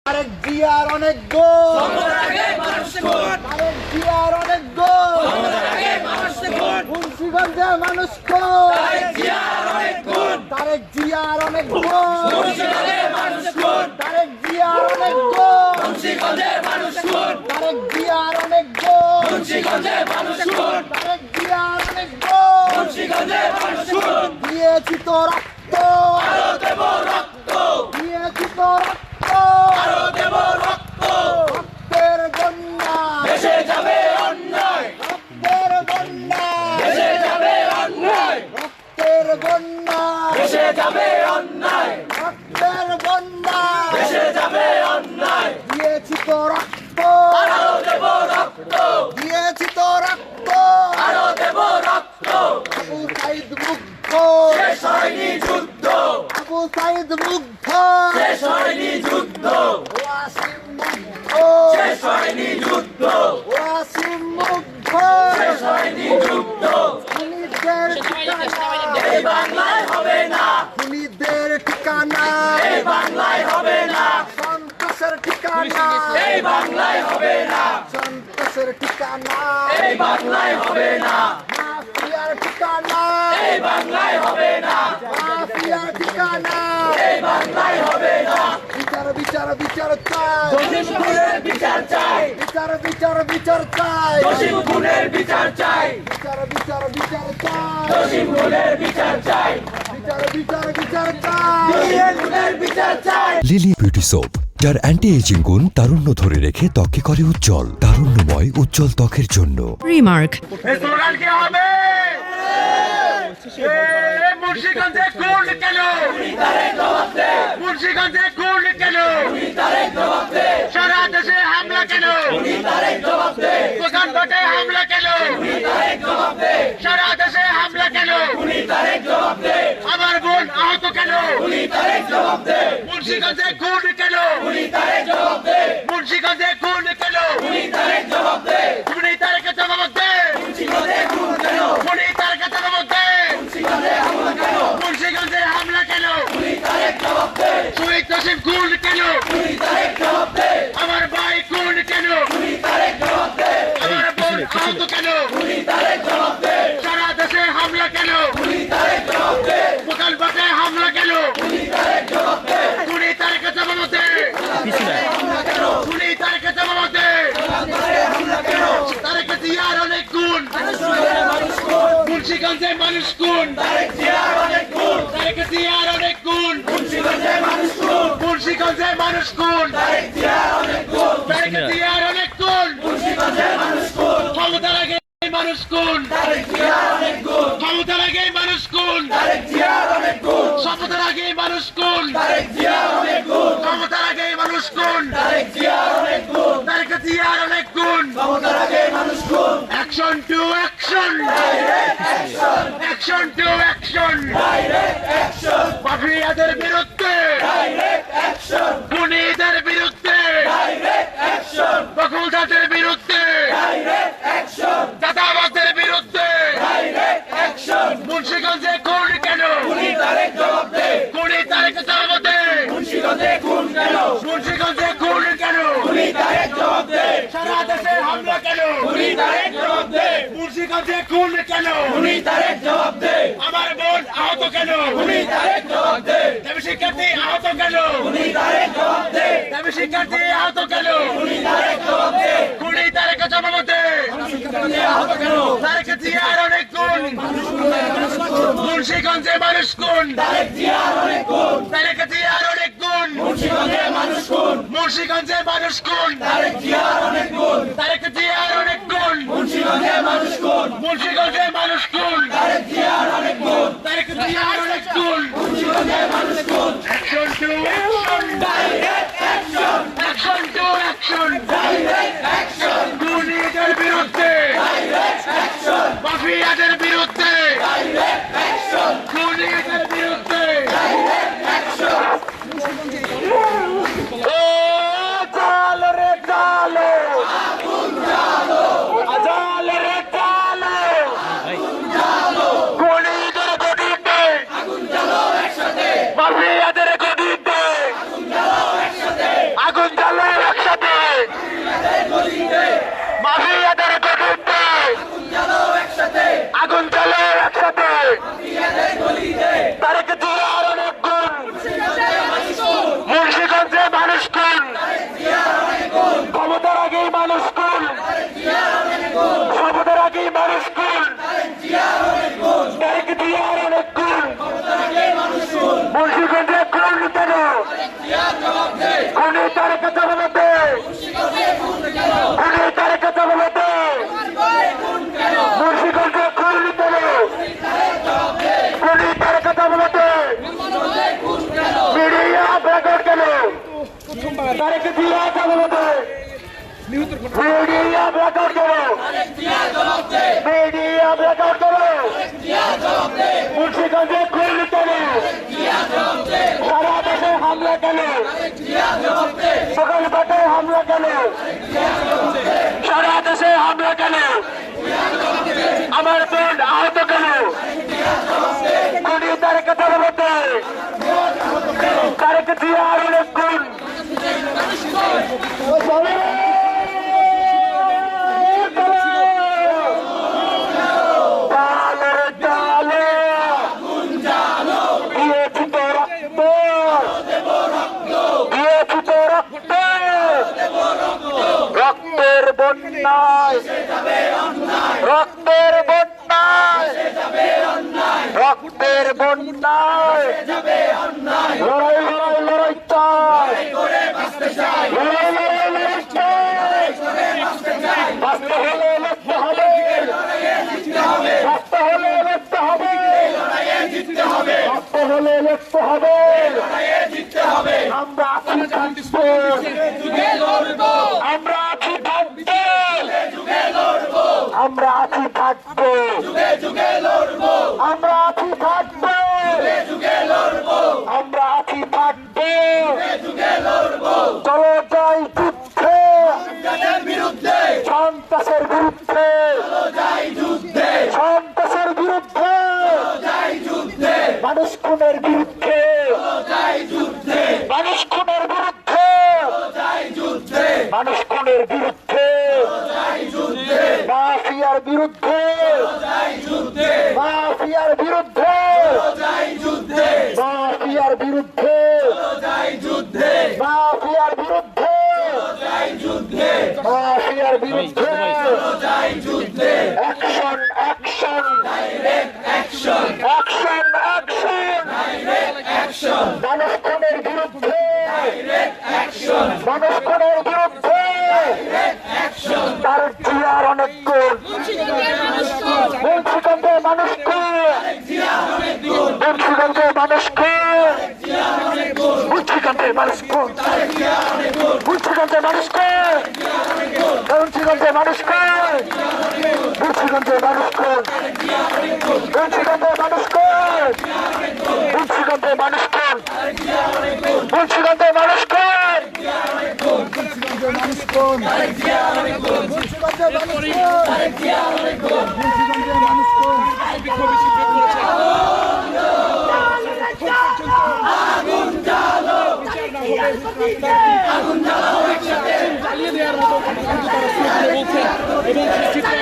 তারেক জিয়ার অনেক গোল, তারেক জিয়ার অনেক গোল, মুন্সিগঞ্জে মানুষ কোন, তারেক জিয়ার অনেক গোল, তারেক জিয়ার অনেক গোল, তারেক জিয়ার অনেক গোল, তারেক জিয়ার অনেক গোল, দিয়েছি তো রক্ত, দিয়েছি তো রক্ত, রক্তের বন্যা, রক্তের বন্যা, রক্তের বন্যা, রক্তের বন্যা, দিয়েছি তো রক্ত, দিয়েছি তো রক্ত, আবু সাইদ মুগ্ধ, আবু সাইদ মুগ্ধ, ওয়াসিম মুগ্ধ, ওয়াসিম মুগ্ধ, খুনিদের ঠিকানা এই বাংলায় হবে না, খুনিদের ঠিকানা এই বাংলায় হবে না, সন্ত্রাসের ঠিকানা এই বাংলায় হবে না, সন্ত্রাসের ঠিকানা এই বাংলায় হবে না, মাফিয়ার ঠিকানা এই বাংলায় হবে না, মাফিয়ার ঠিকানা এই বাংলায় হবে না, বিচার বিচার বিচার চাই, বিচার চাই, বিচার বিচার বিচার চাই, বিচার চাই, বিচার বিচার বিচার চাই, বিচার চাই, বিচার বিচার বিচার চাই, লিলি বিউটি সোপ, যার অ্যান্টি এজিং গুণ তারুণ্য ধরে রেখে ত্বকে করে উজ্জ্বল, তারুণ্যময় উজ্জ্বল ত্বকের জন্য। রিমার্ক মুন্সিগঞ্জে খুন কেন? মুন্সিগঞ্জে খুন কেন? সারা দেশে হামলা কেন? দোকানপাটে হামলা কেন? সারা দেশে হামলা কেন? আমার বোন আহত কেন? মুন্সিগঞ্জে খুন কেন? মুন্সিগঞ্জে খুন কেন? খুনি তারেকের জবাব দে, খুনি তারেকের জবাব দে, মুন্সিগঞ্জে হামলা কেন? শহীদ জসিম খুন কেন? আমার ভাই খুন কেন? আমার বোন আহত কেন? সারা দেশে হামলা কেন? দোকানপাটে হামলা কেন? খুনি তারেকের জবাব দে, খুনি তারেকের জবাব দে, তারেক জিয়ার অনেক গুণ, মুন্সিগঞ্জে মানুষ গুণ, তারেক জিয়ার অনেক গুণ, মুন্সিগঞ্জে মানুষ গুণ, তারেক জিয়ার অনেক গুণ, ক্ষমতা লাগে মানুষ গুণ, ক্ষমতা লাগে মানুষ গুণ, শপথের আগে মানুষ গুণ, ক্ষমতার আগে মানুষ গুণ, তারেক জিয়ার অনেক গুণ, action to action, action to action, মাফিয়াদের বিরুদ্ধে, খুনিদের বিরুদ্ধে, দখলদারদের বিরুদ্ধে, দাদাবাজদের বিরুদ্ধে, মুন্সিগঞ্জে খুন কেন? খুনি তারেকের জবাব দে, মুন্সিগঞ্জে খুন কেন? সারা দেশে হামলা কেন? মুন্সিগঞ্জে খুন কেন? আমার বোন আহত কেন? দেবী শিক্ষার্থী আহত কেন? দেবী শিক্ষার্থী আহত কেন? খুনি তারেকের জবাব দে, তারেক জিয়ার অনেক গুণ, মুন্সিগঞ্জে মানুষ গুণ, তারেক জিয়ার অনেক গুণ, মুন্সিগঞ্জে মানুষ গুণ, তারেক জিয়ার অনেক গুণ, মুন্সিগঞ্জে মানুষ গুণ, তারেক জিয়ার অনেক গুণ, action to action, action to action, খুনিদের বিরুদ্ধে, মাফিয়াদের বিরুদ্ধে, খুনিদের বিরুদ্ধে, ও চাল রে চালো, চাল রে চালো, খুনিদের গদিতে, মাফিয়াদের গদিতে, জিয়া জবাব দে, মিডিয়া ব্যাকআউট করো, মিডিয়া ব্যাকআউট করো, মুন্সিগঞ্জে খুন কেন, সারা দেশে হামলা কেন, সকালঘাটে হামলা কেন, সারা দেশে হামলা কেন, আমার বোন আহত কেন, খুনি তারেক জবাব দে, তারেক জিয়া অনেক খুন, রক্তের বন্যায়, রক্তের বন্যায়, রক্তের বন্যায়, লড়াই লড়াই লড়াই চাই, লড়াই লড়াই লড়াই চাই, বাঁচতে হলে লড়তে হবে, বাঁচতে হলে লড়তে হবে, বাঁচতে হলে লড়তে হবে, আমরা আছি থাকবো, আমরা আছি থাকবো, আমরা আছি থাকবো, আমরা আছি থাকবো, আমরা আছি থাকবো, চলো যাই যুদ্ধে, সন্ত্রাসের বিরুদ্ধে, সন্ত্রাসের বিরুদ্ধে, মানুষ খুনের বিরুদ্ধে, মানুষ খুনের বিরুদ্ধে, মানুষ খুনের বিরুদ্ধে, মাফিয়ার বিরুদ্ধে, মাফিয়ার বিরুদ্ধে, মাফিয়ার বিরুদ্ধে, মাফিয়ার বিরুদ্ধে, মাফিয়ার বিরুদ্ধে, অ্যাকশন অ্যাকশন, অ্যাকশন অ্যাকশন, মানুষ খুনের বিরুদ্ধে, মানুষ খুনের বিরুদ্ধে, তার জিয়ার অনেক গুণ, মুন্সিগঞ্জে মানুষকে, মুন্সিগঞ্জে মানুষকে, মুন্সিগঞ্জে মানুষকে, মুন্সিগঞ্জে মানুষকে, মুন্সিগঞ্জে মানুষকে, মুন্সিগঞ্জে মানুষকে, মুন্সিগঞ্জে মানুষকে, মুন্সিগঞ্জে মানুষকে, মুন্সিগঞ্জে মানুষকে, জ্বালিয়ে দেওয়ার মতো বলছেন এবং সেই চিত্র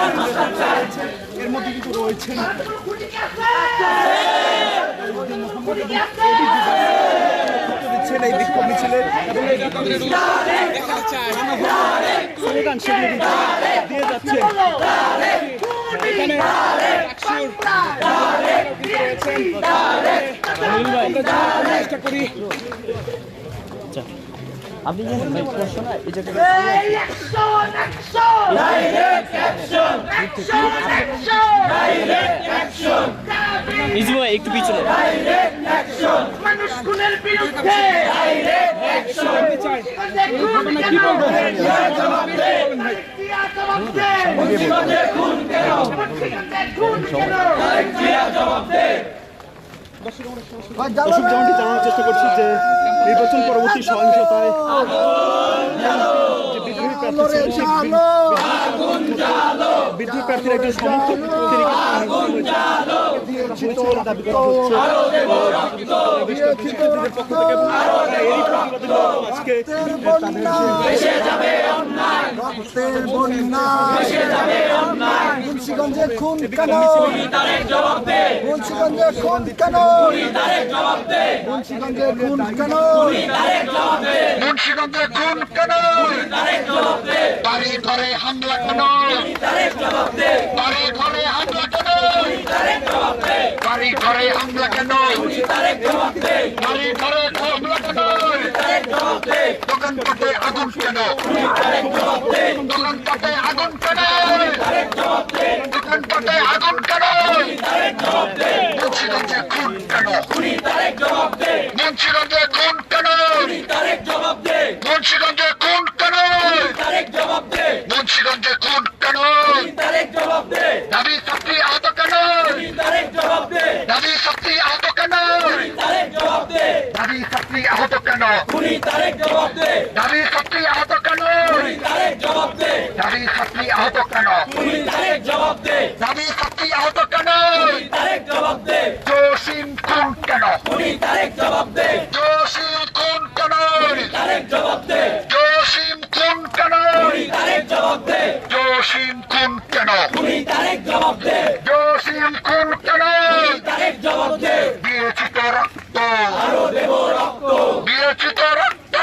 আমরা সরাসরি এর মধ্যে কিন্তু রয়েছেন দিচ্ছেন এই বিক্ষোভ মিছিলে এবং এই দেখা চায় স্লোগান সেগুলো কিন্তু দিয়ে যাচ্ছে এখানে চেষ্টা করি আপনি জানেন ভাই প্রশ্ন না এই জায়গায় ইজি ভাই একটু পিছনে মানুষ খুনের বিরুদ্ধে কি বলবো দর্শক যেমনটি জানানোর চেষ্টা করছি যে নির্বাচন পরবর্তী সহিংসতায় যে বিদ্রোহী প্রার্থী ছিল সেই বিদ্রোহী প্রার্থীর একজন সমর্থক তিনি দাবি করা হচ্ছে শিক্ষার্থীদের পক্ষ থেকে এরই প্রতিবাদে আজকে রক্তের বন্যা, মুন্সিগঞ্জে খুন কেন, মুন্সিগঞ্জে খুন কেন, মুন্সিগঞ্জে খুন কেন, মুন্সিগঞ্জে খুন কেন, বাড়ি ঘরে হামলা কেন? বাড়ি ঘরে হামলা কেন? বাড়ি ঘরে হামলা কেন? বাড়ি ঘরে হামলা কেন? দোকানপাটে আগুন কেন? দোকানপাটে আগুন কেন? দোকানপাটে আগুন কেন? মুন্সিগঞ্জে খুন কেন? মুন্সিগঞ্জে খুন কেন? মুন্সিগঞ্জে খুন কেন? মুন্সিগঞ্জে খুন কেন? দাবি ছাত্রী আহত কেন? দাবি ছাত্রী আহত কেন? দাবি ছাত্রী আহত কেন? দাবি ছাত্রী আহত কেন? দাবি ছাত্রী আহত কেন? দাবি ছাত্রী আহত কেন? জসিম খুন কেন? জসিম খুন কেন? জসিম খুন কেন? জসিম খুন কেন? জসিম খুন কেন? দিয়েছি তো রক্ত, দিয়েছি তো রক্ত,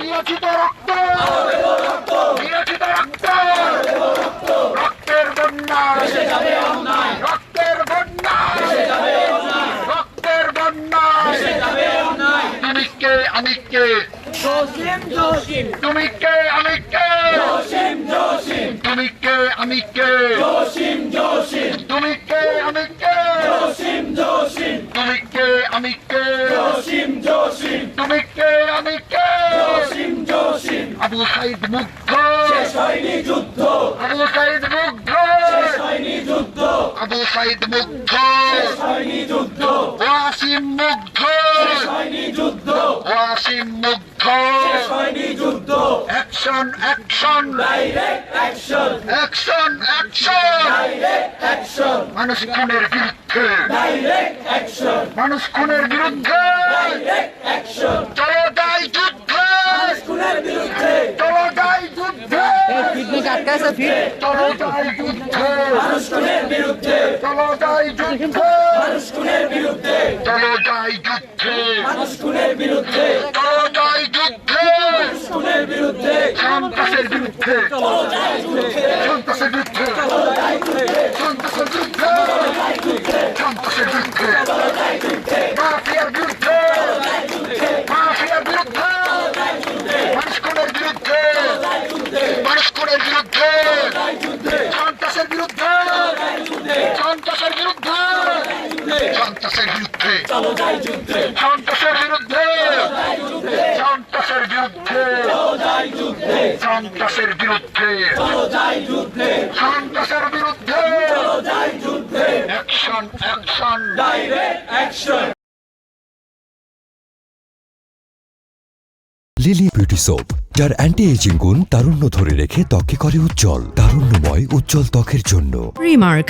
দিয়েছি তো রক্ত, দিয়েছি তো রক্ত, রক্তের বন্যা, রক্তের বন্যা, রক্তের বন্যা। তুমি কে আমি কে? তুমি কে আমি কে? তুমি কে আমি কে? তুমি কে আমি কে? তুমি কে আমি কে? তুমি কে আমি কে? আবু সাইদ মুগ্ধ, আবু সাইদ মুগ্ধ, আবু সাইদ মুগ্ধ, ওয়াসিম মুগ্ধ, ওয়াসিম মুগ্ধ। অ্যাকশন অ্যাকশন অ্যাকশন অ্যাকশন, মানুষ খুনের বিরুদ্ধে, মানুষ খুনের বিরুদ্ধে, চলো যাই যুদ্ধে, চলো যাই যুদ্ধে, চলো যাই যুদ্ধে, চলো যাই যুদ্ধে, চলো যাই যুদ্ধে, চলো যাই যুদ্ধে, সন্ত্রাসের বিরুদ্ধে, সন্ত্রাসের বিরুদ্ধে, সন্ত্রাসের বিরুদ্ধে, সন্ত্রাসের বিরুদ্ধে, মাফিয়ার বিরুদ্ধে, মাফিয়ার বিরুদ্ধে, মানুষ খুনের বিরুদ্ধে, মানুষ খুনের বিরুদ্ধে, সন্ত্রাসের বিরুদ্ধে, সন্ত্রাসের বিরুদ্ধে, সন্ত্রাসের বিরুদ্ধে, সন্ত্রাসের বিরুদ্ধে, সন্ত্রাসের বিরুদ্ধে, সন্ত্রাসের বিরুদ্ধে, সন্ত্রাসের বিরুদ্ধে, action action. Lily beauty soap, যার অ্যান্টি এজিং গুণ তারুণ্য ধরে রেখে ত্বকে করে উজ্জ্বল। তারুণ্যময় উজ্জ্বল ত্বকের জন্য রিমার্ক,